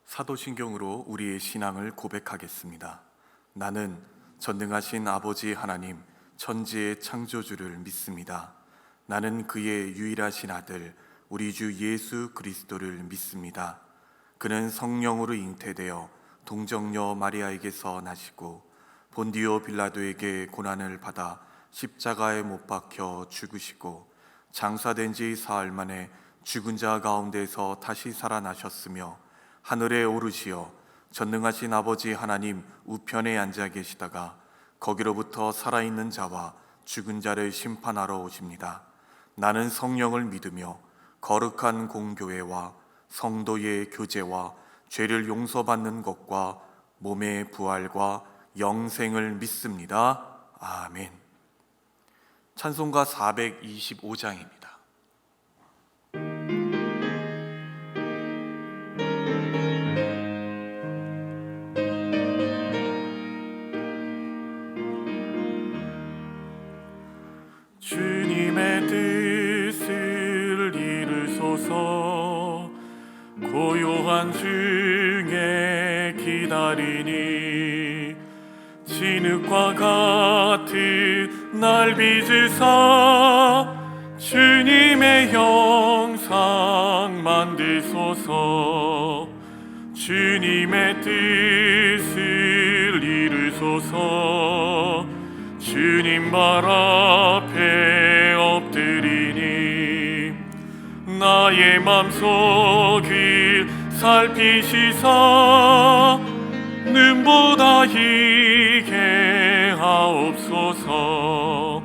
사도신경으로 우리의 신앙을 고백하겠습니다. 나는 전능하신 아버지 하나님, 천지의 창조주를 믿습니다. 나는 그의 유일하신 아들, 우리 주 예수 그리스도를 믿습니다. 그는 성령으로 잉태되어 동정녀 마리아에게서 나시고 본디오 빌라도에게 고난을 받아 십자가에 못 박혀 죽으시고 장사된 지 사흘 만에 죽은 자 가운데서 다시 살아나셨으며 하늘에 오르시어 전능하신 아버지 하나님 우편에 앉아 계시다가 거기로부터 살아있는 자와 죽은 자를 심판하러 오십니다. 나는 성령을 믿으며 거룩한 공교회와 성도의 교제와 죄를 용서받는 것과 몸의 부활과 영생을 믿습니다. 아멘. 찬송가 425장입니다. 주님의 뜻을 이루소서. 고요한 중에 기다리니 진흙과 같은 날 빚으사 주님의 형상 만드소서. 주님의 뜻을 이루소서. 주님 발 앞에 엎드리니 나의 맘속을 살피시사 눈보다 희게 하옵소서.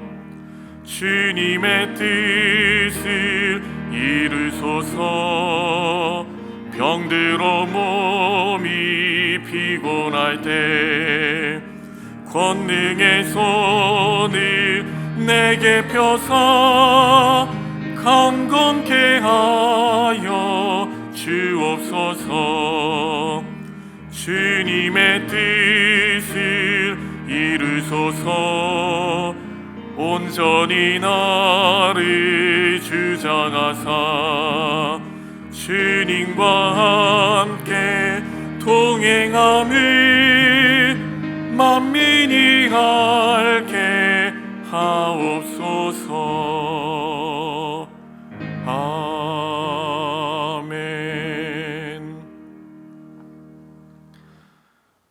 주님의 뜻을 이루소서. 병들어 몸이 피곤할 때 권능의 손을 내게 펴사 강건케 하여 주옵소서. 주님의 뜻을 이루소서. 온전히 나를 주장하사 주님과 함께 동행함을 만민이 알게 하옵소서. 아멘.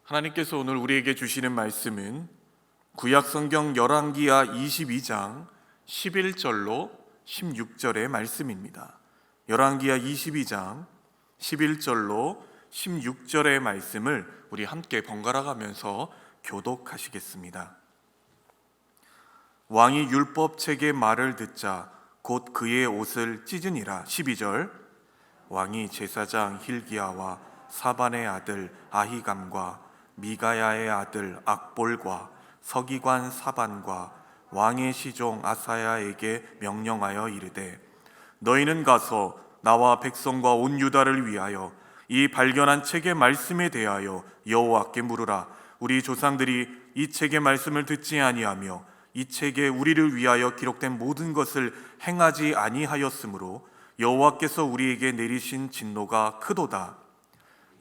하나님께서 오늘 우리에게 주시는 말씀은 구약성경 열왕기하 22장 11절로 16절의 말씀입니다. 열왕기하 22장 11절로 16절의 말씀을 우리 함께 번갈아 가면서 교독하시겠습니다. 왕이 율법책의 말을 듣자 곧 그의 옷을 찢으니라. 12절. 왕이 제사장 힐기야와 사반의 아들 아히감과 미가야의 아들 악볼과 서기관 사반과 왕의 시종 아사야에게 명령하여 이르되 너희는 가서 나와 백성과 온 유다를 위하여 이 발견한 책의 말씀에 대하여 여호와께 물으라. 우리 조상들이 이 책의 말씀을 듣지 아니하며 이 책에 우리를 위하여 기록된 모든 것을 행하지 아니하였으므로 여호와께서 우리에게 내리신 진노가 크도다.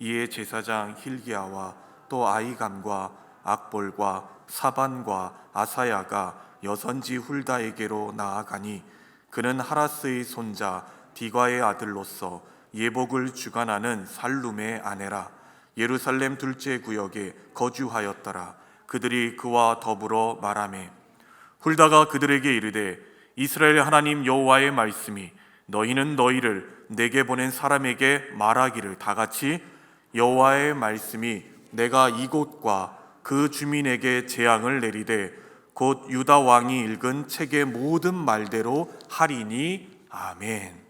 이에 제사장 힐기야와 또 아히감과 악볼과 사반과 아사야가 여선지 훌다에게로 나아가니 그는 하라스의 손자 디과의 아들로서 예복을 주관하는 살룸의 아내라. 예루살렘 둘째 구역에 거주하였더라. 그들이 그와 더불어 말하매 훌다가 그들에게 이르되 이스라엘 하나님 여호와의 말씀이 너희는 너희를 내게 보낸 사람에게 말하기를 다같이 여호와의 말씀이 내가 이곳과 그 주민에게 재앙을 내리되 곧 유다 왕이 읽은 책의 모든 말대로 하리니. 아멘.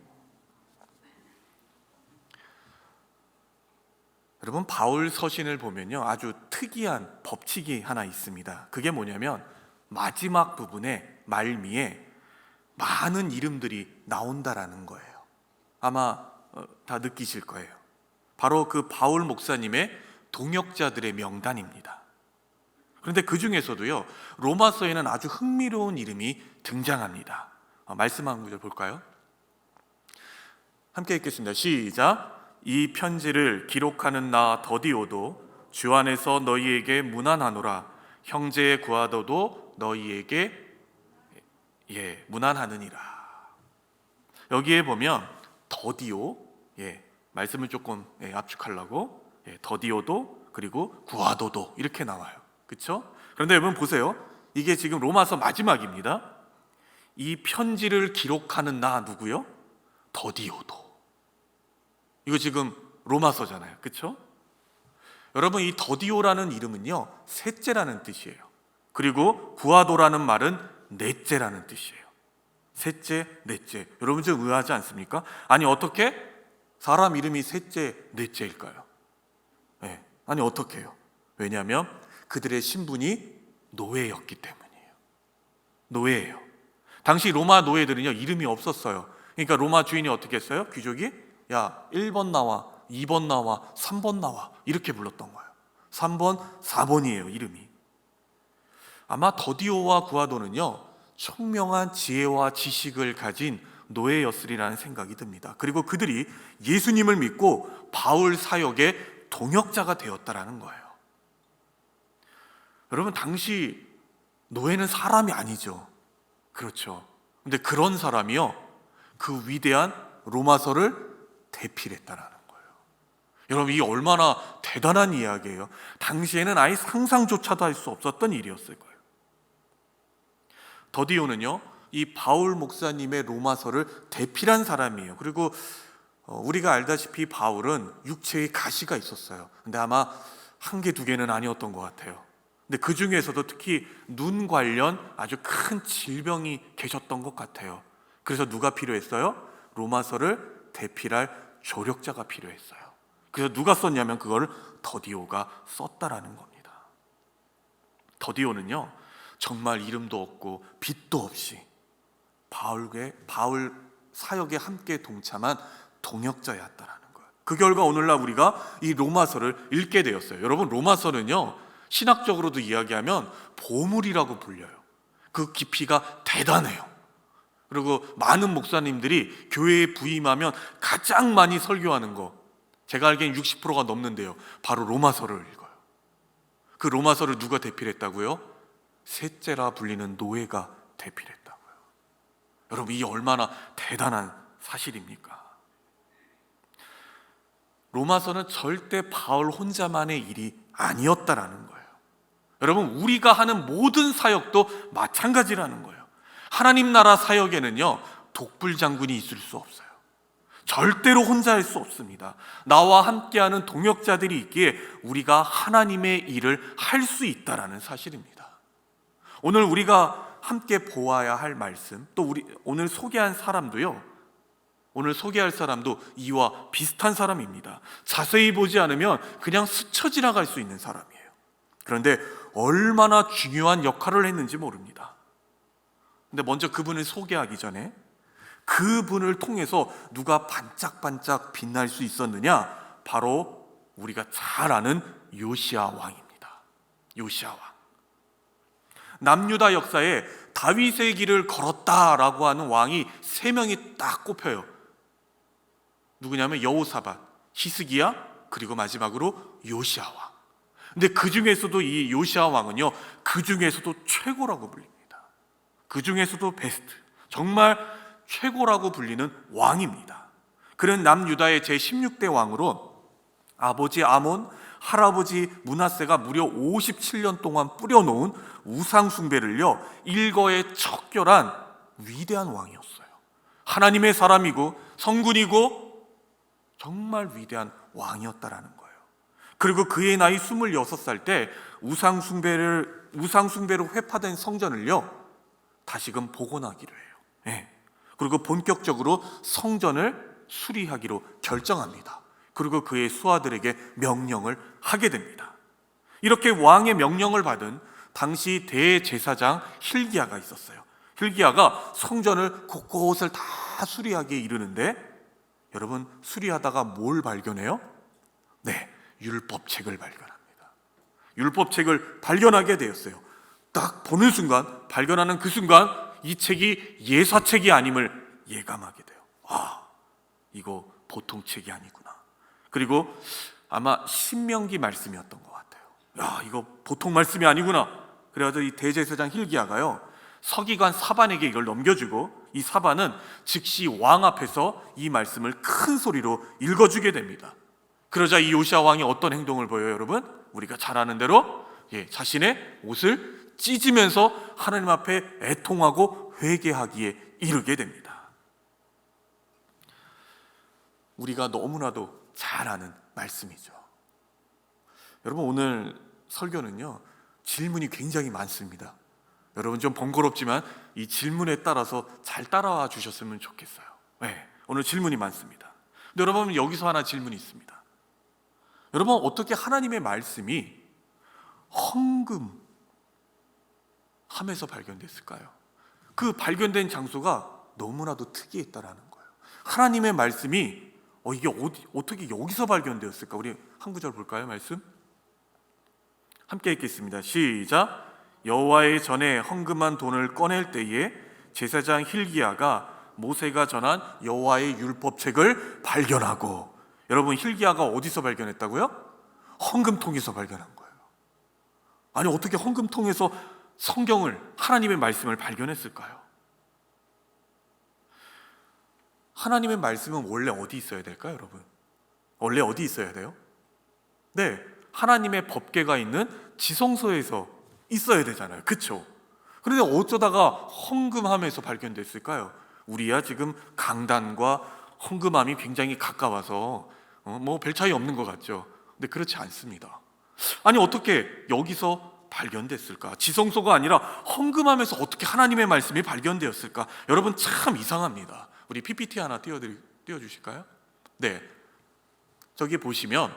여러분, 바울 서신을 보면요 아주 특이한 법칙이 하나 있습니다. 그게 뭐냐면 마지막 부분에 말미에 많은 이름들이 나온다라는 거예요. 아마 다 느끼실 거예요. 바로 그 바울 목사님의 동역자들의 명단입니다. 그런데 그 중에서도요 로마서에는 아주 흥미로운 이름이 등장합니다. 말씀 한 구절 볼까요? 함께 읽겠습니다. 시작. 이 편지를 기록하는 나 더디오도 주 안에서 너희에게 문안하노라. 형제 구하도도 너희에게 문안하느니라. 여기에 보면 더디오, 말씀을 조금 압축하려고 더디오도 그리고 구하도도 이렇게 나와요. 그렇죠? 그런데 여러분 보세요. 이게 지금 로마서 마지막입니다. 이 편지를 기록하는 나 누구요? 더디오도. 이거 지금 로마서잖아요. 그렇죠? 여러분 이 더디오라는 이름은요 셋째라는 뜻이에요. 그리고 구하도라는 말은 넷째라는 뜻이에요. 셋째, 넷째. 여러분 좀 의아하지 않습니까? 아니 어떻게 사람 이름이 셋째, 넷째일까요? 아니 어떻게 해요? 왜냐하면 그들의 신분이 노예였기 때문이에요. 노예예요. 당시 로마 노예들은요 이름이 없었어요. 그러니까 로마 주인이 어떻게 했어요? 귀족이 야 1번 나와, 2번 나와, 3번 나와 이렇게 불렀던 거예요. 3번, 4번이에요 이름이. 아마 더디오와 구하도는요 청명한 지혜와 지식을 가진 노예였으리라는 생각이 듭니다. 그리고 그들이 예수님을 믿고 바울 사역의 동역자가 되었다라는 거예요. 여러분 당시 노예는 사람이 아니죠. 그렇죠. 근데 그런 사람이요 그 위대한 로마서를 대필했다라는 거예요. 여러분 이게 얼마나 대단한 이야기예요. 당시에는 아예 상상조차도 할 수 없었던 일이었을 거예요. 더디오는요 이 바울 목사님의 로마서를 대필한 사람이에요. 그리고 우리가 알다시피 바울은 육체에 가시가 있었어요. 근데 아마 한 개, 두 개는 아니었던 것 같아요. 근데 그 중에서도 특히 눈 관련 아주 큰 질병이 계셨던 것 같아요. 그래서 누가 필요했어요? 로마서를 대필할 조력자가 필요했어요. 그래서 누가 썼냐면 그걸 더디오가 썼다라는 겁니다. 더디오는요 정말 이름도 없고 빚도 없이 바울 사역에 함께 동참한 동역자였다라는 거예요. 그 결과 오늘날 우리가 이 로마서를 읽게 되었어요. 여러분 로마서는요 신학적으로도 이야기하면 보물이라고 불려요. 그 깊이가 대단해요. 그리고 많은 목사님들이 교회에 부임하면 가장 많이 설교하는 거 제가 알기엔 60%가 넘는데요 바로 로마서를 읽어요. 그 로마서를 누가 대필했다고요? 셋째라 불리는 노예가 대필했다고요. 여러분 이게 얼마나 대단한 사실입니까? 로마서는 절대 바울 혼자만의 일이 아니었다라는 거예요. 여러분 우리가 하는 모든 사역도 마찬가지라는 거예요. 하나님 나라 사역에는요 독불장군이 있을 수 없어요. 절대로 혼자 할 수 없습니다. 나와 함께하는 동역자들이 있기에 우리가 하나님의 일을 할 수 있다라는 사실입니다. 오늘 우리가 함께 보아야 할 말씀, 또 오늘 소개한 사람도요 오늘 소개할 사람도 이와 비슷한 사람입니다. 자세히 보지 않으면 그냥 스쳐 지나갈 수 있는 사람이에요. 그런데 얼마나 중요한 역할을 했는지 모릅니다. 근데 먼저 그분을 소개하기 전에 그분을 통해서 누가 반짝반짝 빛날 수 있었느냐? 바로 우리가 잘 아는 요시야 왕입니다. 요시야 왕. 남유다 역사에 다윗의 길을 걸었다라고 하는 왕이 3명이 딱 꼽혀요. 누구냐면 여호사밧, 히스기야, 그리고 마지막으로 요시야 왕. 근데 그 중에서도 이 요시야 왕은요 그 중에서도 최고라고 불립니다. 그 중에서도 베스트, 정말 최고라고 불리는 왕입니다. 그는 남유다의 제16대 왕으로 아버지 아몬, 할아버지 므낫세가 무려 57년 동안 뿌려놓은 우상 숭배를요 일거에 척결한 위대한 왕이었어요. 하나님의 사람이고 성군이고 정말 위대한 왕이었다라는 거예요. 그리고 그의 나이 26살 때 우상 숭배로 회파된 성전을요 다시금 복원하기로 해요. 그리고 본격적으로 성전을 수리하기로 결정합니다. 그리고 그의 수하들에게 명령을 하게 됩니다. 이렇게 왕의 명령을 받은 당시 대제사장 hil기야가 있었어요. hil기야가 성전을 곳곳을 다 수리하기에 이르는데 여러분 수리하다가 뭘 발견해요? 율법책을 발견합니다. 율법책을 발견하게 되었어요. 딱 보는 순간, 발견하는 그 순간 이 책이 예사책이 아님을 예감하게 돼요. 이거 보통 책이 아니구나. 그리고 아마 신명기 말씀이었던 것 같아요. 야, 이거 보통 말씀이 아니구나. 그래가지고 이 대제사장 hil기야가요, 서기관 사반에게 이걸 넘겨주고, 이 사반은 즉시 왕 앞에서 이 말씀을 큰 소리로 읽어주게 됩니다. 그러자 이 요시야 왕이 어떤 행동을 보여요, 여러분? 우리가 잘 아는 대로 자신의 옷을 찢으면서 하나님 앞에 애통하고 회개하기에 이르게 됩니다. 우리가 너무나도 잘 아는 말씀이죠. 여러분, 오늘 설교는요, 질문이 굉장히 많습니다. 여러분 좀 번거롭지만 이 질문에 따라서 잘 따라와 주셨으면 좋겠어요. 오늘 질문이 많습니다. 근데 여러분, 여기서 하나 질문이 있습니다. 여러분, 어떻게 하나님의 말씀이 헌금함에서 발견됐을까요? 그 발견된 장소가 너무나도 특이했다라는 거예요. 하나님의 말씀이 이게 어떻게 여기서 발견되었을까? 우리 한 구절 볼까요? 말씀 함께 읽겠습니다. 시작. 여호와의 전에 헌금한 돈을 꺼낼 때에 제사장 hil기야가 모세가 전한 여호와의 율법책을 발견하고, 여러분, hil기야가 어디서 발견했다고요? 헌금통에서 발견한 거예요. 아니, 어떻게 헌금통에서 성경을, 하나님의 말씀을 발견했을까요? 하나님의 말씀은 원래 어디 있어야 될까요, 여러분? 원래 어디 있어야 돼요? 네, 하나님의 법궤가 있는 지성소에서 있어야 되잖아요. 그렇죠? 그런데 어쩌다가 헌금함에서 발견됐을까요? 우리야 지금 강단과 헌금함이 굉장히 가까워서 뭐 별 차이 없는 것 같죠. 근데 그렇지 않습니다. 아니, 어떻게 여기서 발견됐을까? 지성소가 아니라 헌금함에서 어떻게 하나님의 말씀이 발견되었을까? 여러분, 참 이상합니다. 우리 PPT 하나 띄워주실까요? 네, 저기 보시면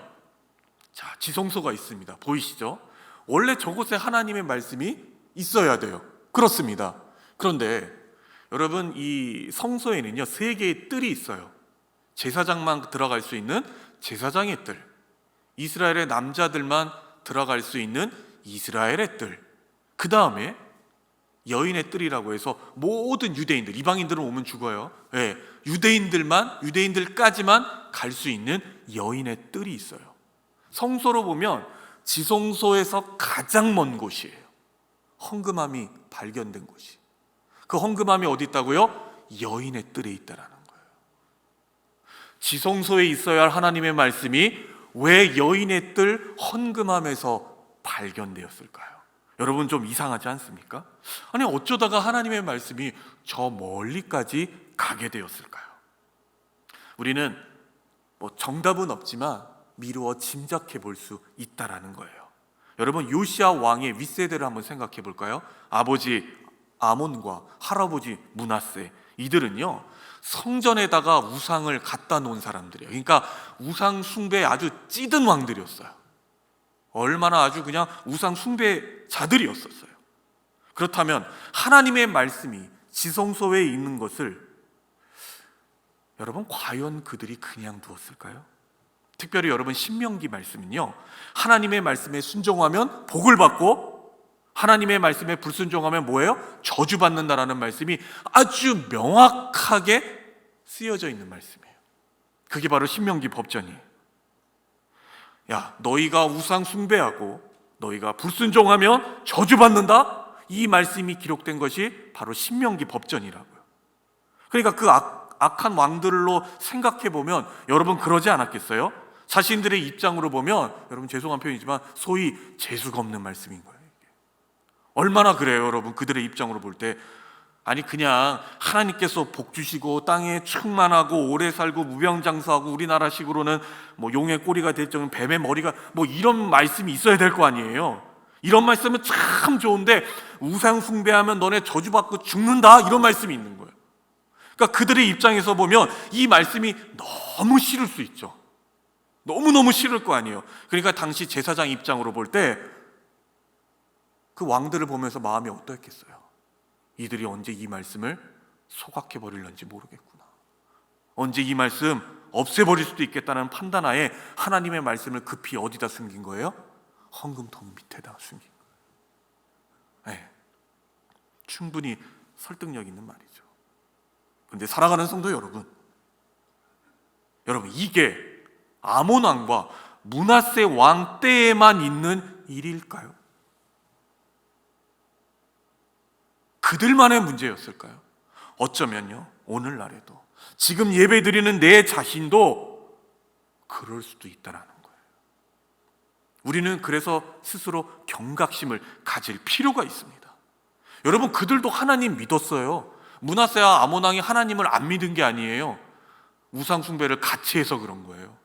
지성소가 있습니다. 보이시죠? 원래 저곳에 하나님의 말씀이 있어야 돼요. 그렇습니다. 그런데 여러분, 이 성소에는요 3개의 뜰이 있어요. 제사장만 들어갈 수 있는 제사장의 뜰, 이스라엘의 남자들만 들어갈 수 있는 이스라엘의 뜰, 그 다음에 여인의 뜰이라고 해서 모든 유대인들, 이방인들은 오면 죽어요. 유대인들까지만 갈 수 있는 여인의 뜰이 있어요. 성소로 보면 지성소에서 가장 먼 곳이에요. 헌금함이 발견된 곳이. 그 헌금함이 어디 있다고요? 여인의 뜰에 있다라는 거예요. 지성소에 있어야 할 하나님의 말씀이 왜 여인의 뜰 헌금함에서 발견되었을까요? 여러분, 좀 이상하지 않습니까? 아니, 어쩌다가 하나님의 말씀이 저 멀리까지 가게 되었을까요? 우리는 정답은 없지만 미루어 짐작해 볼 수 있다라는 거예요. 여러분, 요시야 왕의 윗세대를 한번 생각해 볼까요? 아버지 아몬과 할아버지 므낫세, 이들은요 성전에다가 우상을 갖다 놓은 사람들이에요. 그러니까 우상 숭배에 아주 찌든 왕들이었어요. 얼마나 아주 그냥 우상 숭배자들이었었어요. 그렇다면 하나님의 말씀이 지성소에 있는 것을 여러분, 과연 그들이 그냥 두었을까요? 특별히 여러분, 신명기 말씀은요, 하나님의 말씀에 순종하면 복을 받고 하나님의 말씀에 불순종하면 뭐예요? 저주받는다라는 말씀이 아주 명확하게 쓰여져 있는 말씀이에요. 그게 바로 신명기 법전이에요. 야, 너희가 우상 숭배하고 너희가 불순종하면 저주받는다? 이 말씀이 기록된 것이 바로 신명기 법전이라고요. 그러니까 그 악한 왕들로 생각해 보면 여러분, 그러지 않았겠어요? 자신들의 입장으로 보면, 여러분 죄송한 표현이지만 소위 재수가 없는 말씀인 거예요. 이게. 얼마나 그래요, 여러분? 그들의 입장으로 볼 때, 아니 그냥 하나님께서 복 주시고 땅에 충만하고 오래 살고 무병장수하고 우리나라식으로는 뭐 용의 꼬리가 될 정도는 뱀의 머리가, 뭐 이런 말씀이 있어야 될 거 아니에요. 이런 말씀은 참 좋은데 우상 숭배하면 너네 저주받고 죽는다, 이런 말씀이 있는 거예요. 그러니까 그들의 입장에서 보면 이 말씀이 너무 싫을 수 있죠. 너무너무 싫을 거 아니에요. 그러니까 당시 제사장 입장으로 볼 때 그 왕들을 보면서 마음이 어떠했겠어요? 이들이 언제 이 말씀을 소각해 버릴런지 모르겠구나. 언제 이 말씀 없애버릴 수도 있겠다는 판단하에 하나님의 말씀을 급히 어디다 숨긴 거예요? 헌금통 밑에다 숨긴 거예요. 네. 충분히 설득력 있는 말이죠. 그런데 살아가는 성도 여러분, 이게 아몬 왕과 므낫세 왕 때에만 있는 일일까요? 그들만의 문제였을까요? 어쩌면요, 오늘날에도 지금 예배드리는 내 자신도 그럴 수도 있다는 거예요. 우리는 그래서 스스로 경각심을 가질 필요가 있습니다. 여러분, 그들도 하나님 믿었어요. 므낫세와 아몬 왕이 하나님을 안 믿은 게 아니에요. 우상 숭배를 같이 해서 그런 거예요.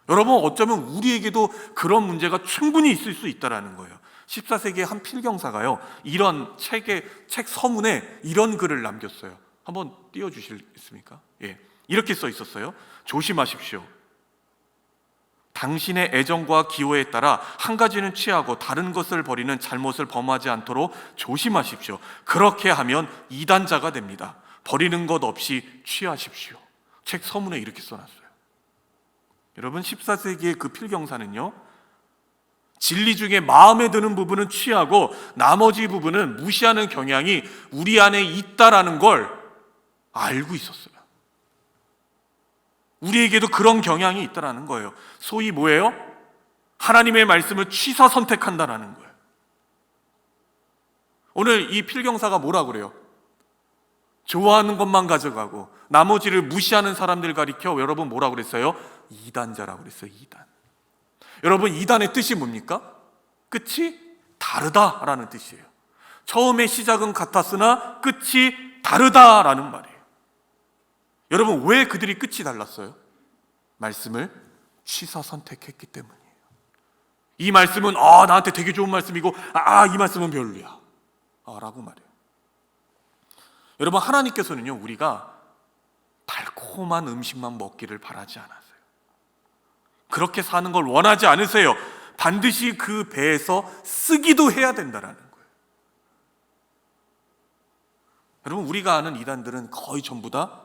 여러분, 어쩌면 우리에게도 그런 문제가 충분히 있을 수 있다는 거예요. 14세기의 한 필경사가요, 이런 책 서문에 이런 글을 남겼어요. 한번 띄워주시겠습니까? 예, 이렇게 써 있었어요. 조심하십시오. 당신의 애정과 기호에 따라 한 가지는 취하고 다른 것을 버리는 잘못을 범하지 않도록 조심하십시오. 그렇게 하면 이단자가 됩니다. 버리는 것 없이 취하십시오. 책 서문에 이렇게 써놨어요. 여러분, 14세기의 그 필경사는요, 진리 중에 마음에 드는 부분은 취하고 나머지 부분은 무시하는 경향이 우리 안에 있다라는 걸 알고 있었어요. 우리에게도 그런 경향이 있다라는 거예요. 소위 뭐예요? 하나님의 말씀을 취사 선택한다라는 거예요. 오늘 이 필경사가 뭐라고 그래요? 좋아하는 것만 가져가고 나머지를 무시하는 사람들 가리켜 여러분 뭐라고 그랬어요? 이단자라고 그랬어요. 이단. 여러분, 이단의 뜻이 뭡니까? 끝이 다르다라는 뜻이에요. 처음에 시작은 같았으나 끝이 다르다라는 말이에요. 여러분, 왜 그들이 끝이 달랐어요? 말씀을 취사 선택했기 때문이에요. 이 말씀은 나한테 되게 좋은 말씀이고 이 말씀은 별로야 라고 말해요. 여러분, 하나님께서는요, 우리가 달콤한 음식만 먹기를 바라지 않아요. 그렇게 사는 걸 원하지 않으세요. 반드시 그 배에서 쓰기도 해야 된다라는 거예요. 여러분, 우리가 아는 이단들은 거의 전부 다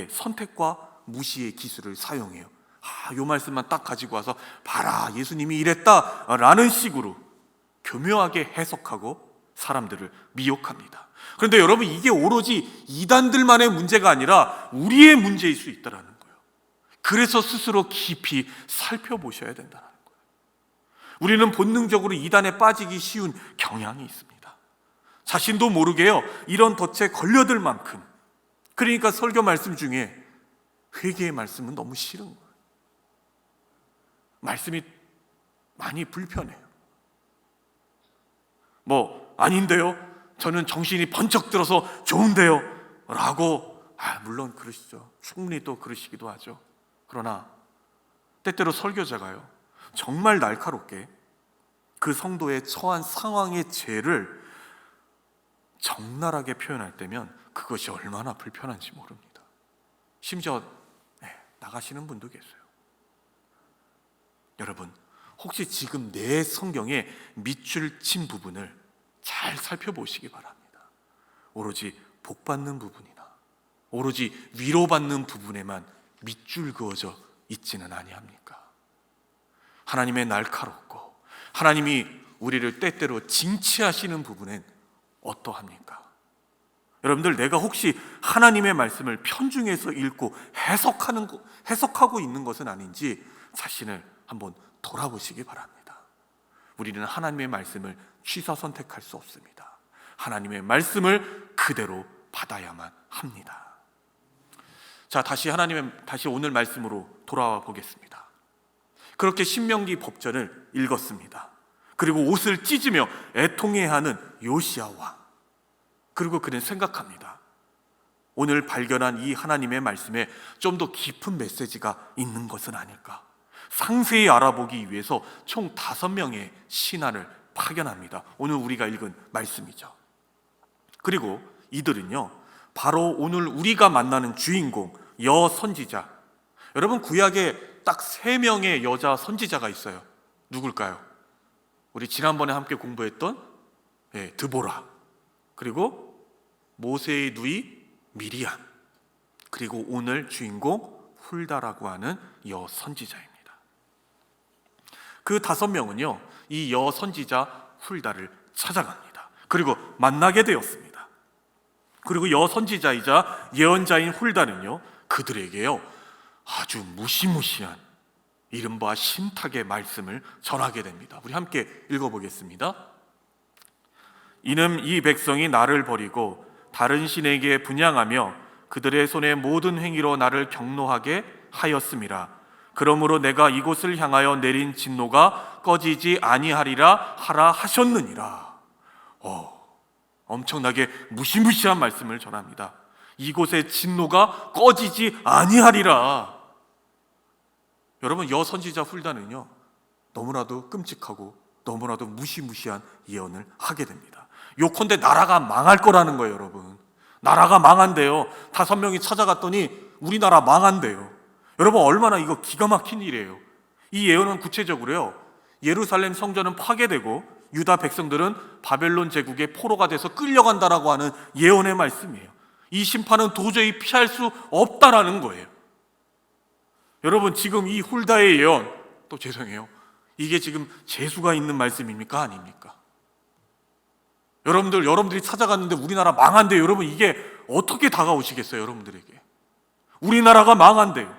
선택과 무시의 기술을 사용해요. 요 말씀만 딱 가지고 와서 봐라, 예수님이 이랬다라는 식으로 교묘하게 해석하고 사람들을 미혹합니다. 그런데 여러분, 이게 오로지 이단들만의 문제가 아니라 우리의 문제일 수 있다라는 거예요. 그래서 스스로 깊이 살펴보셔야 된다는 거예요. 우리는 본능적으로 이단에 빠지기 쉬운 경향이 있습니다. 자신도 모르게요, 이런 덫에 걸려들 만큼. 그러니까 설교 말씀 중에 회개의 말씀은 너무 싫은 거예요. 말씀이 많이 불편해요. 아닌데요, 저는 정신이 번쩍 들어서 좋은데요 라고 물론 그러시죠. 충분히 또 그러시기도 하죠. 그러나 때때로 설교자가요, 정말 날카롭게 그 성도의 처한 상황의 죄를 적나라하게 표현할 때면 그것이 얼마나 불편한지 모릅니다. 심지어 나가시는 분도 계세요. 여러분, 혹시 지금 내 성경에 밑줄 친 부분을 잘 살펴보시기 바랍니다. 오로지 복받는 부분이나 오로지 위로받는 부분에만 밑줄 그어져 있지는 아니합니까? 하나님의 날카롭고 하나님이 우리를 때때로 징치하시는 부분엔 어떠합니까? 여러분들, 내가 혹시 하나님의 말씀을 편중해서 읽고 해석하고 있는 것은 아닌지 자신을 한번 돌아보시기 바랍니다. 우리는 하나님의 말씀을 취사 선택할 수 없습니다. 하나님의 말씀을 그대로 받아야만 합니다. 자, 다시 오늘 말씀으로 돌아와 보겠습니다. 그렇게 신명기 법전을 읽었습니다. 그리고 옷을 찢으며 애통해하는 요시야 왕. 그리고 그는 생각합니다. 오늘 발견한 이 하나님의 말씀에 좀 더 깊은 메시지가 있는 것은 아닐까. 상세히 알아보기 위해서 총 5명의 신하를 파견합니다. 오늘 우리가 읽은 말씀이죠. 그리고 이들은요, 바로 오늘 우리가 만나는 주인공 여선지자. 여러분, 구약에 딱 3명의 여자 선지자가 있어요. 누굴까요? 우리 지난번에 함께 공부했던 드보라, 그리고 모세의 누이 미리암, 그리고 오늘 주인공 훌다라고 하는 여선지자입니다. 그 5명은요, 이 여선지자 훌다를 찾아갑니다. 그리고 만나게 되었습니다. 그리고 여선지자이자 예언자인 훌다는요, 그들에게요, 아주 무시무시한 이른바 신탁의 말씀을 전하게 됩니다. 우리 함께 읽어보겠습니다. 이는 이 백성이 나를 버리고 다른 신에게 분향하며 그들의 손의 모든 행위로 나를 경노하게 하였음이라. 그러므로 내가 이곳을 향하여 내린 진노가 꺼지지 아니하리라 하라 하셨느니라. 엄청나게 무시무시한 말씀을 전합니다. 이곳의 진노가 꺼지지 아니하리라. 여러분, 여선지자 훌다는요, 너무나도 끔찍하고 너무나도 무시무시한 예언을 하게 됩니다. 요컨대 나라가 망할 거라는 거예요. 여러분, 나라가 망한대요. 5명이 찾아갔더니 우리나라 망한대요. 여러분, 얼마나 이거 기가 막힌 일이에요. 이 예언은 구체적으로요, 예루살렘 성전은 파괴되고 유다 백성들은 바벨론 제국의 포로가 돼서 끌려간다라고 하는 예언의 말씀이에요. 이 심판은 도저히 피할 수 없다라는 거예요. 여러분, 지금 이 훌다의 예언, 또 죄송해요, 이게 지금 재수가 있는 말씀입니까? 아닙니까? 여러분들이 찾아갔는데 우리나라 망한대요. 여러분, 이게 어떻게 다가오시겠어요? 여러분들에게 우리나라가 망한대요.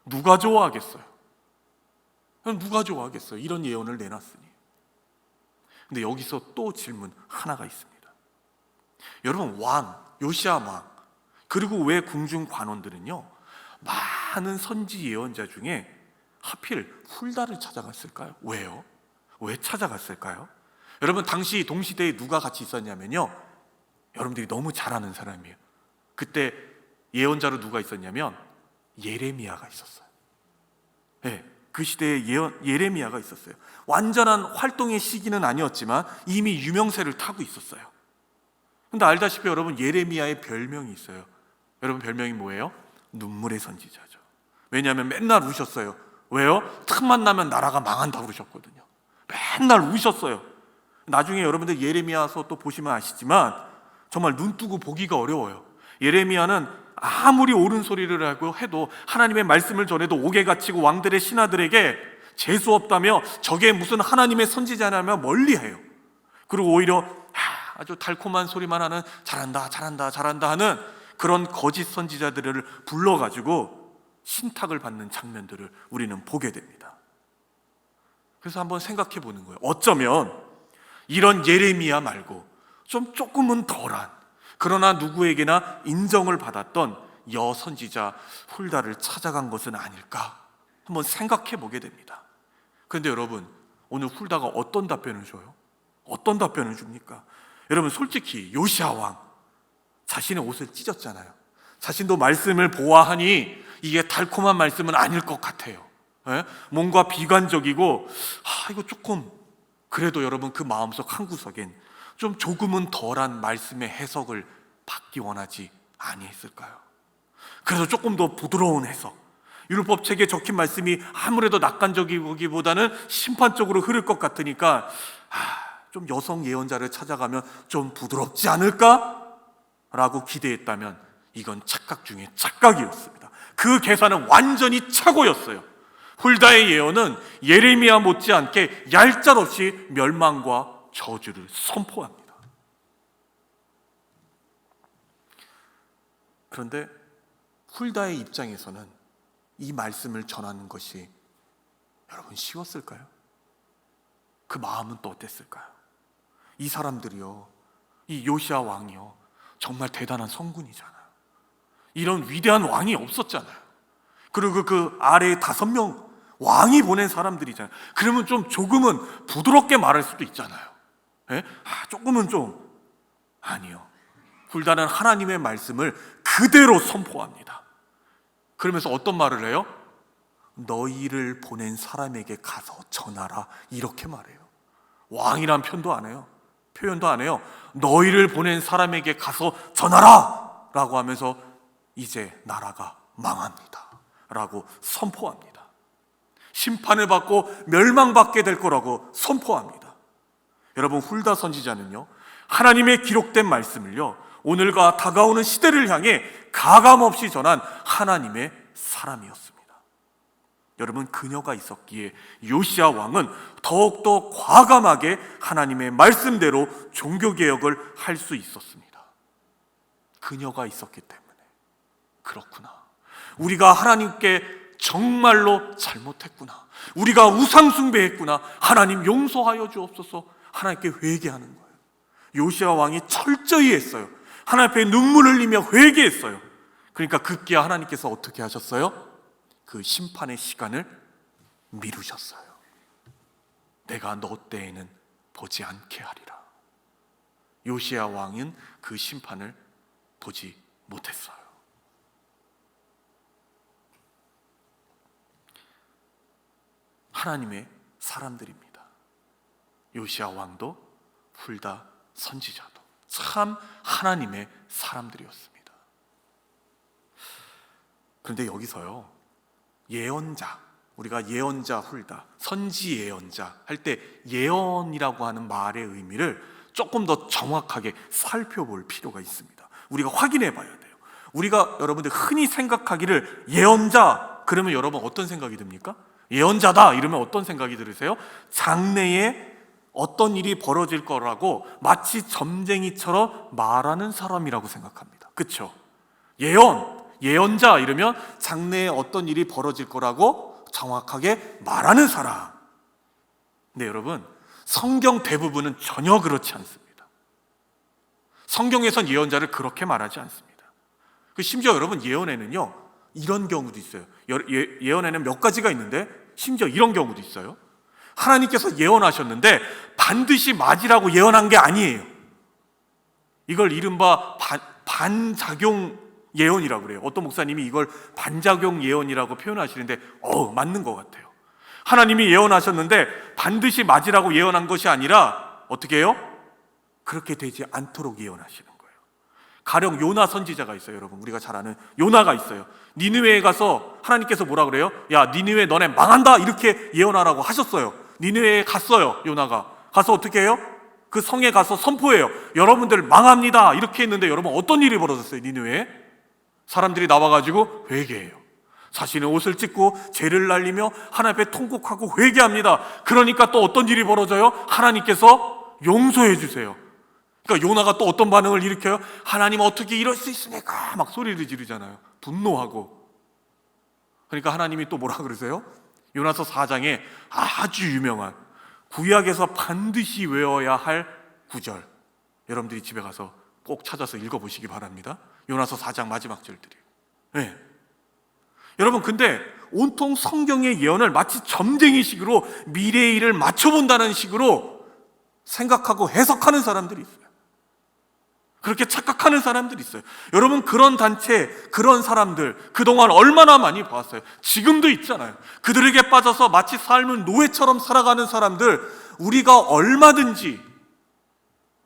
누가 좋아하겠어요? 누가 좋아하겠어요? 이런 예언을 내놨으니. 근데 여기서 또 질문 하나가 있습니다. 여러분, 요시야 왕, 그리고 왜 궁중 관원들은요, 많은 선지 예언자 중에 하필 훌다를 찾아갔을까요? 왜요? 왜 찾아갔을까요? 여러분, 당시 동시대에 누가 같이 있었냐면요, 여러분들이 너무 잘 아는 사람이에요. 그때 예언자로 누가 있었냐면 예레미야가 있었어요. 네, 그 시대에 예레미야가 있었어요. 완전한 활동의 시기는 아니었지만 이미 유명세를 타고 있었어요. 근데 알다시피 여러분, 예레미야의 별명이 있어요. 여러분, 별명이 뭐예요? 눈물의 선지자죠. 왜냐하면 맨날 우셨어요. 왜요? 틈만 나면 나라가 망한다고 그러셨거든요. 맨날 우셨어요. 나중에 여러분들 예레미야서 또 보시면 아시지만 정말 눈 뜨고 보기가 어려워요. 예레미야는 아무리 옳은 소리를 하고 해도, 하나님의 말씀을 전해도 옥에 갇히고 왕들의 신하들에게 재수 없다며 저게 무슨 하나님의 선지자냐며 멀리해요. 그리고 오히려 아주 달콤한 소리만 하는 잘한다 잘한다 잘한다 하는 그런 거짓 선지자들을 불러가지고 신탁을 받는 장면들을 우리는 보게 됩니다. 그래서 한번 생각해 보는 거예요. 어쩌면 이런 예레미야 말고 조금은 덜한, 그러나 누구에게나 인정을 받았던 여선지자 훌다를 찾아간 것은 아닐까 한번 생각해 보게 됩니다. 그런데 여러분, 오늘 훌다가 어떤 답변을 줘요? 어떤 답변을 줍니까? 여러분, 솔직히 요시야 왕 자신의 옷을 찢었잖아요. 자신도 말씀을 보아하니 이게 달콤한 말씀은 아닐 것 같아요. 뭔가 비관적이고, 이거 조금, 그래도 여러분, 그 마음속 한구석엔 조금은 덜한 말씀의 해석을 받기 원하지 아니했을까요? 그래서 조금 더 부드러운 해석, 율법책에 적힌 말씀이 아무래도 낙관적이기보다는 심판적으로 흐를 것 같으니까 좀 여성 예언자를 찾아가면 좀 부드럽지 않을까? 라고 기대했다면 이건 착각 중에 착각이었습니다. 그 계산은 완전히 착오였어요. 훌다의 예언은 예레미야 못지않게 얄짤없이 멸망과 저주를 선포합니다. 그런데 훌다의 입장에서는 이 말씀을 전하는 것이 여러분 쉬웠을까요? 그 마음은 또 어땠을까요? 이 사람들이요, 이 요시야 왕이요, 정말 대단한 성군이잖아요. 이런 위대한 왕이 없었잖아요. 그리고 그 아래에 5명 왕이 보낸 사람들이잖아요. 그러면 조금은 부드럽게 말할 수도 있잖아요. 조금은 아니요. 훌다는 하나님의 말씀을 그대로 선포합니다. 그러면서 어떤 말을 해요? 너희를 보낸 사람에게 가서 전하라, 이렇게 말해요. 왕이란 표현도 안 해요. 너희를 보낸 사람에게 가서 전하라 라고 하면서 이제 나라가 망합니다 라고 선포합니다. 심판을 받고 멸망받게 될 거라고 선포합니다. 여러분, 훌다 선지자는요, 하나님의 기록된 말씀을요, 오늘과 다가오는 시대를 향해 가감없이 전한 하나님의 사람이었습니다. 여러분, 그녀가 있었기에 요시야 왕은 더욱더 과감하게 하나님의 말씀대로 종교개혁을 할 수 있었습니다. 그녀가 있었기 때문에. 그렇구나. 우리가 하나님께 정말로 잘못했구나, 우리가 우상숭배했구나, 하나님 용서하여 주옵소서, 하나님께 회개하는 거예요. 요시야 왕이 철저히 했어요. 하나님 앞에 눈물 흘리며 회개했어요. 그러니까 급기야 하나님께서 어떻게 하셨어요? 그 심판의 시간을 미루셨어요. 내가 너 때에는 보지 않게 하리라. 요시야 왕은 그 심판을 보지 못했어요. 하나님의 사람들입니다. 요시야 왕도 훌다 선지자도 참 하나님의 사람들이었습니다. 그런데 여기서요, 예언자, 우리가 예언자 훌다, 선지 예언자 할 때 예언이라고 하는 말의 의미를 조금 더 정확하게 살펴볼 필요가 있습니다. 우리가 확인해 봐야 돼요. 우리가 여러분들 흔히 생각하기를 예언자 그러면 여러분 어떤 생각이 듭니까? 예언자다 이러면 어떤 생각이 들으세요? 장래에 어떤 일이 벌어질 거라고 마치 점쟁이처럼 말하는 사람이라고 생각합니다. 그렇죠? 예언자 이러면 장래에 어떤 일이 벌어질 거라고 정확하게 말하는 사람. 근데 여러분, 성경 대부분은 전혀 그렇지 않습니다. 성경에선 예언자를 그렇게 말하지 않습니다. 심지어 여러분, 예언에는요 이런 경우도 있어요. 예언에는 몇 가지가 있는데 심지어 이런 경우도 있어요. 하나님께서 예언하셨는데 반드시 맞으라고 예언한 게 아니에요. 이걸 이른바 반작용 예언이라고 그래요. 어떤 목사님이 이걸 반작용 예언이라고 표현하시는데 맞는 것 같아요. 하나님이 예언하셨는데 반드시 맞으라고 예언한 것이 아니라 어떻게 해요? 그렇게 되지 않도록 예언하시는 거예요. 가령 요나 선지자가 있어요. 여러분, 우리가 잘 아는 요나가 있어요. 니느웨에 가서 하나님께서 뭐라 그래요? 야, 니느웨 너네 망한다 이렇게 예언하라고 하셨어요. 니느웨에 갔어요. 요나가 가서 어떻게 해요? 그 성에 가서 선포해요. 여러분들 망합니다 이렇게 했는데 여러분 어떤 일이 벌어졌어요? 니느웨에 사람들이 나와가지고 회개해요. 자신의 옷을 찢고 죄를 날리며 하나님 앞에 통곡하고 회개합니다. 그러니까 또 어떤 일이 벌어져요? 하나님께서 용서해 주세요. 그러니까 요나가 또 어떤 반응을 일으켜요? 하나님 어떻게 이럴 수 있습니까? 막 소리를 지르잖아요. 분노하고. 그러니까 하나님이 또 뭐라 그러세요? 요나서 4장에 아주 유명한 구약에서 반드시 외워야 할 구절, 여러분들이 집에 가서 꼭 찾아서 읽어보시기 바랍니다. 요나서 4장 마지막 절들이. 네. 여러분, 근데 온통 성경의 예언을 마치 점쟁이식으로 미래의 일을 맞춰본다는 식으로 생각하고 해석하는 사람들이 있어요. 그렇게 착각하는 사람들이 있어요. 여러분, 그런 단체, 그런 사람들 그동안 얼마나 많이 봤어요. 지금도 있잖아요. 그들에게 빠져서 마치 삶을 노예처럼 살아가는 사람들 우리가 얼마든지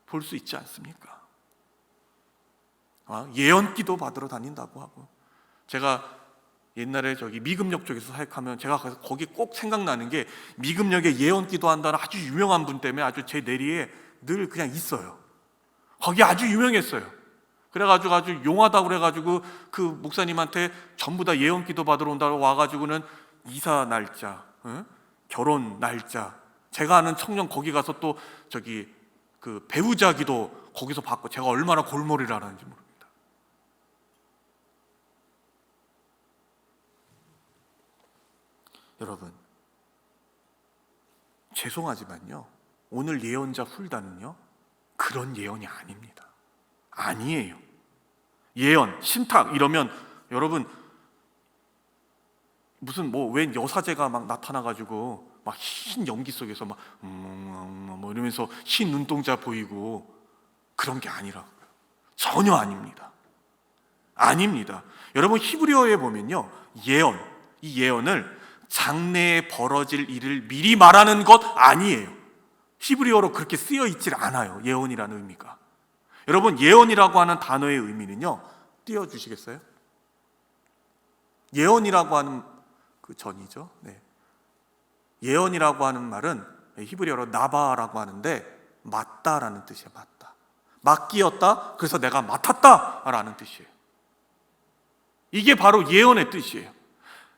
볼 수 있지 않습니까? 예언기도 받으러 다닌다고 하고. 제가 옛날에 미금역 쪽에서 사역하면 제가 거기 꼭 생각나는 게 미금역에 예언기도 한다는 아주 유명한 분 때문에 아주 제 내리에 늘 그냥 있어요. 거기 아주 유명했어요. 그래가지고 아주 용하다고 그래가지고 그 목사님한테 전부 다 예언기도 받으러 온다고 와가지고는 이사 날짜, 결혼 날짜, 제가 아는 청년 거기 가서 또 그 배우자 기도 거기서 받고 제가 얼마나 골머리를 하는지 모릅니다. 여러분, 죄송하지만요 오늘 예언자 훌다는요 그런 예언이 아닙니다. 아니에요. 예언, 신탁 이러면 여러분 무슨 웬 여사제가 막 나타나가지고 막 흰 연기 속에서 막 이러면서 흰 눈동자 보이고 그런 게 아니라고요. 전혀 아닙니다. 아닙니다. 여러분, 히브리어에 보면요 예언, 이 예언을 장래에 벌어질 일을 미리 말하는 것 아니에요. 히브리어로 그렇게 쓰여 있질 않아요. 예언이라는 의미가. 여러분, 예언이라고 하는 단어의 의미는요 띄워주시겠어요? 예언이라고 하는 그 전이죠. 네. 예언이라고 하는 말은 히브리어로 나바라고 하는데 맞다라는 뜻이에요. 맞다. 맡기었다. 그래서 내가 맡았다라는 뜻이에요. 이게 바로 예언의 뜻이에요.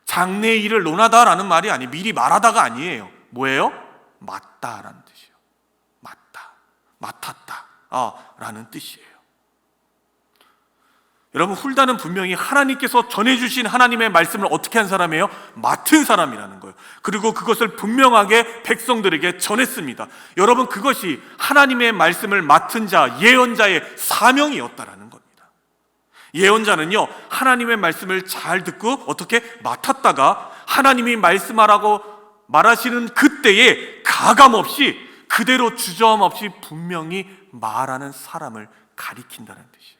장래의 일을 논하다라는 말이 아니에요. 미리 말하다가 아니에요. 뭐예요? 맞다라는 뜻이에요. 맞다, 맡았다 라는 뜻이에요. 여러분, 훌다는 분명히 하나님께서 전해주신 하나님의 말씀을 어떻게 한 사람이에요? 맡은 사람이라는 거예요. 그리고 그것을 분명하게 백성들에게 전했습니다. 여러분, 그것이 하나님의 말씀을 맡은 자, 예언자의 사명이었다라는 겁니다. 예언자는요, 하나님의 말씀을 잘 듣고 어떻게 맡았다가 하나님이 말씀하라고 말하시는 그때에 가감없이 그대로 주저함 없이 분명히 말하는 사람을 가리킨다는 뜻이에요.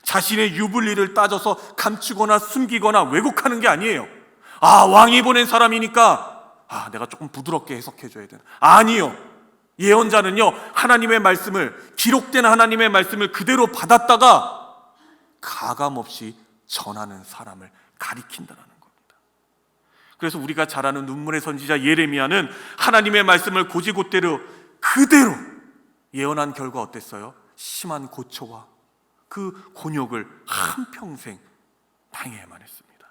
자신의 유불리를 따져서 감추거나 숨기거나 왜곡하는 게 아니에요. 왕이 보낸 사람이니까 내가 조금 부드럽게 해석해줘야 되나. 아니요. 예언자는요, 하나님의 말씀을, 기록된 하나님의 말씀을 그대로 받았다가 가감없이 전하는 사람을 가리킨다는 겁니다. 그래서 우리가 잘 아는 눈물의 선지자 예레미야는 하나님의 말씀을 고지고대로 그대로 예언한 결과 어땠어요? 심한 고초와 그 곤욕을 한평생 당해야만 했습니다.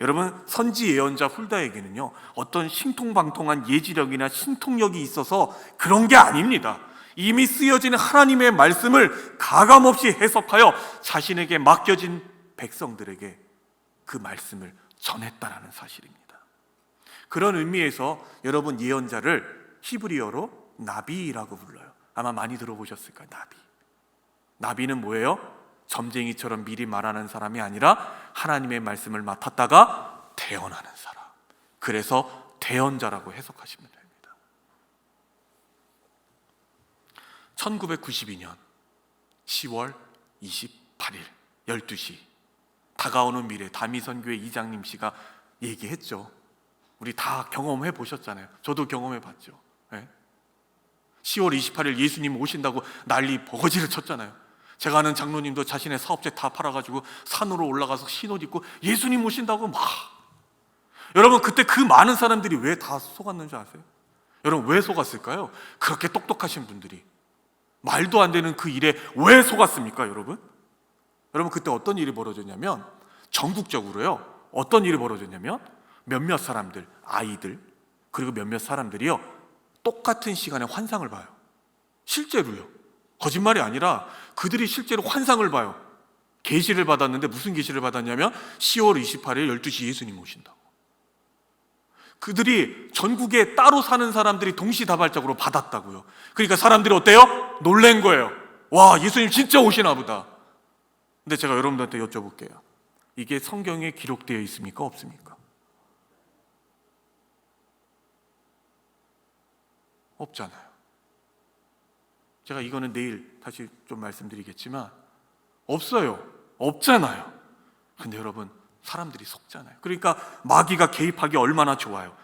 여러분, 선지 예언자 훌다에게는요, 어떤 신통방통한 예지력이나 신통력이 있어서 그런 게 아닙니다. 이미 쓰여진 하나님의 말씀을 가감없이 해석하여 자신에게 맡겨진 백성들에게 그 말씀을 전했다라는 사실입니다. 그런 의미에서 여러분, 예언자를 히브리어로 나비라고 불러요. 아마 많이 들어보셨을 거예요. 나비는 뭐예요? 점쟁이처럼 미리 말하는 사람이 아니라 하나님의 말씀을 맡았다가 대언하는 사람. 그래서 대언자라고 해석하시면 됩니다. 1992년 10월 28일 12시, 다가오는 미래, 다미선교회 이장님 씨가 얘기했죠. 우리 다 경험해 보셨잖아요. 저도 경험해 봤죠. 10월 28일 예수님 오신다고 난리 버거지를 쳤잖아요. 제가 아는 장로님도 자신의 사업체 다 팔아가지고 산으로 올라가서 흰옷 입고 예수님 오신다고 막. 여러분, 그때 그 많은 사람들이 왜 다 속았는지 아세요? 여러분, 왜 속았을까요? 그렇게 똑똑하신 분들이 말도 안 되는 그 일에 왜 속았습니까? 여러분, 그때 어떤 일이 벌어졌냐면, 전국적으로요, 어떤 일이 벌어졌냐면 몇몇 사람들, 아이들, 그리고 몇몇 사람들이요, 똑같은 시간에 환상을 봐요. 실제로요. 거짓말이 아니라 그들이 실제로 환상을 봐요. 계시를 받았는데 무슨 계시를 받았냐면 10월 28일 12시 예수님 오신다고. 그들이 전국에 따로 사는 사람들이 동시다발적으로 받았다고요. 그러니까 사람들이 어때요? 놀란 거예요. 와, 예수님 진짜 오시나 보다. 근데 제가 여러분들한테 여쭤볼게요. 이게 성경에 기록되어 있습니까? 없습니까? 없잖아요. 제가 이거는 내일 다시 좀 말씀드리겠지만 없어요. 없잖아요. 근데 여러분, 사람들이 속잖아요. 그러니까 마귀가 개입하기 얼마나 좋아요.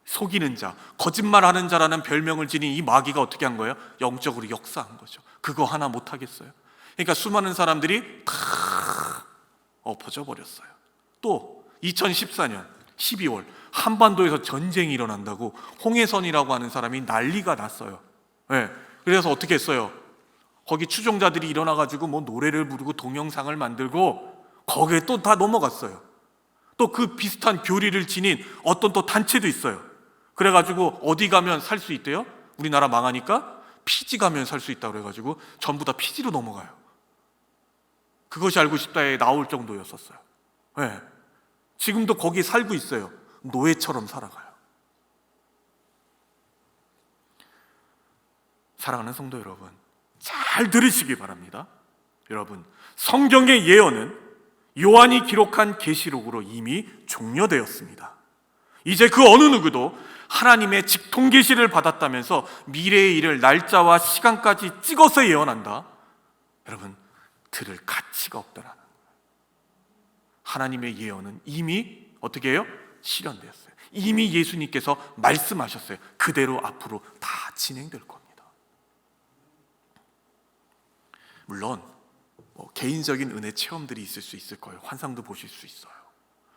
속이는 자, 거짓말하는 자라는 별명을 지닌 이 마귀가 어떻게 한 거예요? 영적으로 역사한 거죠. 그거 하나 못하겠어요. 그러니까 수많은 사람들이 다 엎어져 버렸어요. 또 2014년 12월 한반도에서 전쟁이 일어난다고 홍해선이라고 하는 사람이 난리가 났어요. 그래서 어떻게 했어요? 거기 추종자들이 일어나가지고 뭐 노래를 부르고 동영상을 만들고 거기에 또 다 넘어갔어요. 또 그 비슷한 교리를 지닌 어떤 또 단체도 있어요. 그래가지고 어디 가면 살 수 있대요? 우리나라 망하니까 피지 가면 살 수 있다고 그래가지고 전부 다 피지로 넘어가요. 그것이 알고 싶다에 나올 정도였었어요. 지금도 거기 살고 있어요. 노예처럼 살아가요. 사랑하는 성도 여러분, 잘 들으시기 바랍니다. 여러분, 성경의 예언은 요한이 기록한 계시록으로 이미 종료되었습니다. 이제 그 어느 누구도 하나님의 직통 계시를 받았다면서 미래의 일을 날짜와 시간까지 찍어서 예언한다. 여러분, 들을 가치가 없더라는 거예요. 하나님의 예언은 이미 어떻게 해요? 실현되었어요. 이미 예수님께서 말씀하셨어요. 그대로 앞으로 다 진행될 겁니다. 물론 개인적인 은혜 체험들이 있을 수 있을 거예요. 환상도 보실 수 있어요.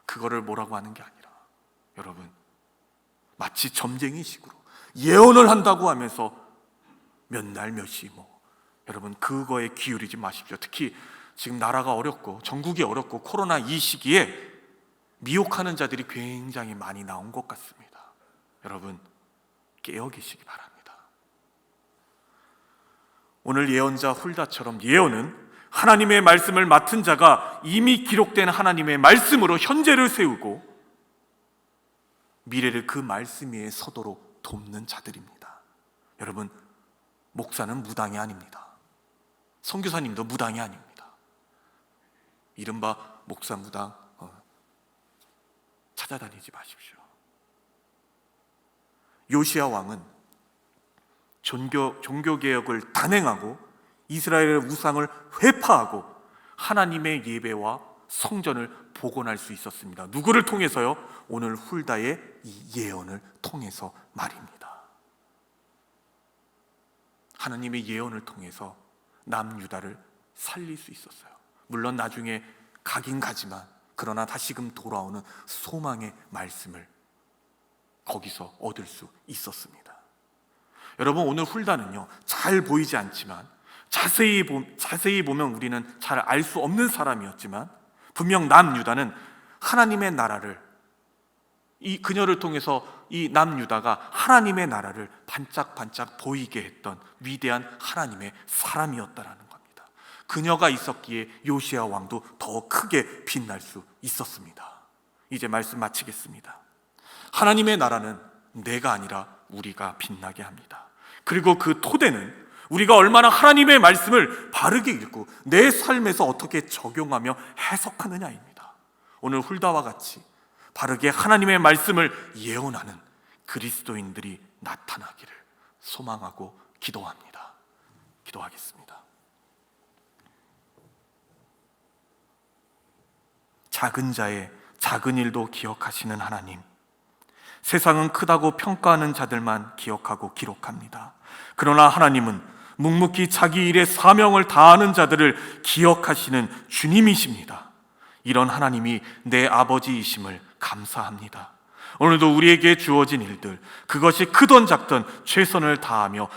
그거를 뭐라고 하는 게 아니라 여러분, 마치 점쟁이식으로 예언을 한다고 하면서 몇 날 몇 시 여러분, 그거에 기울이지 마십시오. 특히 지금 나라가 어렵고 전국이 어렵고 코로나 이 시기에 미혹하는 자들이 굉장히 많이 나온 것 같습니다. 여러분, 깨어 계시기 바랍니다. 오늘 예언자 훌다처럼 예언은 하나님의 말씀을 맡은 자가 이미 기록된 하나님의 말씀으로 현재를 세우고 미래를 그 말씀 위에 서도록 돕는 자들입니다. 여러분, 목사는 무당이 아닙니다. 선교사님도 무당이 아닙니다. 이른바 목사 무당 찾아다니지 마십시오. 요시야 왕은 종교개혁을 단행하고 이스라엘의 우상을 회파하고 하나님의 예배와 성전을 복원할 수 있었습니다. 누구를 통해서요? 오늘 훌다의 이 예언을 통해서 말입니다. 하나님의 예언을 통해서 남유다를 살릴 수 있었어요. 물론 나중에 가긴 가지만 그러나 다시금 돌아오는 소망의 말씀을 거기서 얻을 수 있었습니다. 여러분, 오늘 훌다는요, 잘 보이지 않지만 자세히 보면 우리는 잘 알 수 없는 사람이었지만 분명 남유다는 하나님의 나라를, 이 그녀를 통해서 이 남유다가 하나님의 나라를 반짝반짝 보이게 했던 위대한 하나님의 사람이었다라는 겁니다. 그녀가 있었기에 요시야 왕도 더 크게 빛날 수 있었습니다. 이제 말씀 마치겠습니다. 하나님의 나라는 내가 아니라 우리가 빛나게 합니다. 그리고 그 토대는 우리가 얼마나 하나님의 말씀을 바르게 읽고 내 삶에서 어떻게 적용하며 해석하느냐입니다. 오늘 훌다와 같이 바르게 하나님의 말씀을 예언하는 그리스도인들이 나타나기를 소망하고 기도합니다. 기도하겠습니다. 작은 자의 작은 일도 기억하시는 하나님, 세상은 크다고 평가하는 자들만 기억하고 기록합니다. 그러나 하나님은 묵묵히 자기 일의 사명을 다하는 자들을 기억하시는 주님이십니다. 이런 하나님이 내 아버지이심을 감사합니다. 오늘도 우리에게 주어진 일들, 그것이 크던 작던 최선을 다하며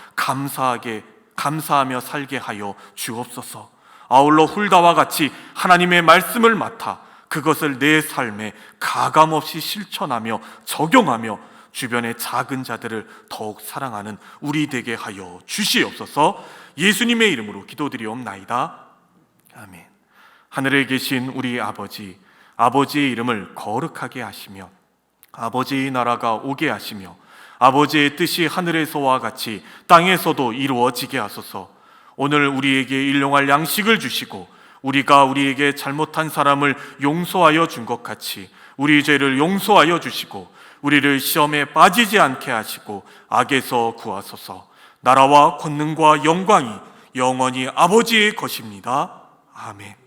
감사하며 살게 하여 주옵소서. 아울러 훌다와 같이 하나님의 말씀을 맡아 그것을 내 삶에 가감없이 실천하며 적용하며 주변의 작은 자들을 더욱 사랑하는 우리 되게 하여 주시옵소서. 예수님의 이름으로 기도드리옵나이다. 아멘. 하늘에 계신 우리 아버지, 아버지의 이름을 거룩하게 하시며 아버지의 나라가 오게 하시며 아버지의 뜻이 하늘에서와 같이 땅에서도 이루어지게 하소서. 오늘 우리에게 일용할 양식을 주시고 우리가 우리에게 잘못한 사람을 용서하여 준 것 같이 우리 죄를 용서하여 주시고 우리를 시험에 빠지지 않게 하시고 악에서 구하소서. 나라와 권능과 영광이 영원히 아버지의 것입니다. 아멘.